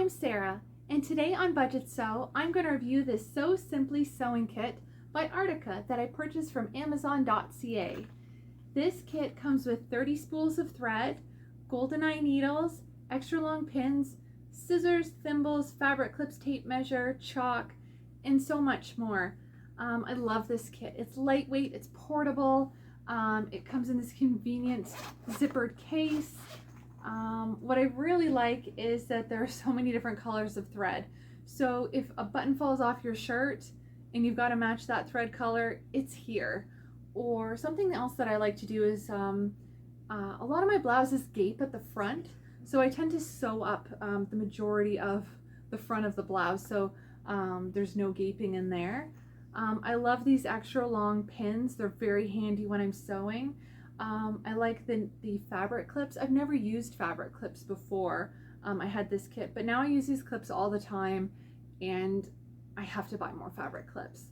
I'm Sarah, and today on Budgetsew, I'm going to review this Sew Simply sewing kit by Artica that I purchased from Amazon.ca. This kit comes with 30 spools of thread, GoldenEye needles, extra long pins, scissors, thimbles, fabric clips, tape measure, chalk, and so much more. I love this kit. It's lightweight, it's portable, it comes in this convenient zippered case. What I really like is that there are so many different colors of thread. So if a button falls off your shirt and you've got to match that thread color, it's here. Or something else that I like to do is a lot of my blouses gape at the front, so I tend to sew up the majority of the front of the blouse so there's no gaping in there. I love these extra long pins. They're very handy when I'm sewing. I like the fabric clips. I've never used fabric clips before. I had this kit, but now I use these clips all the time and I have to buy more fabric clips.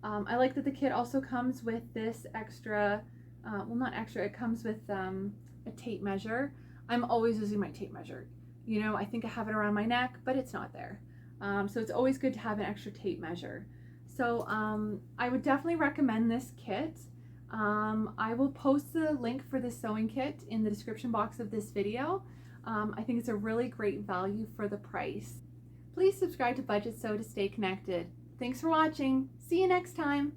I like that the kit also comes with this extra, well, not extra, it comes with a tape measure. I'm always using my tape measure. You know, I think I have it around my neck, but it's not there. So it's always good to have an extra tape measure. So I would definitely recommend this kit. I will post the link for the sewing kit in the description box of this video. I think it's a really great value for the price. Please subscribe to Budgetsew to stay connected. Thanks for watching. See you next time.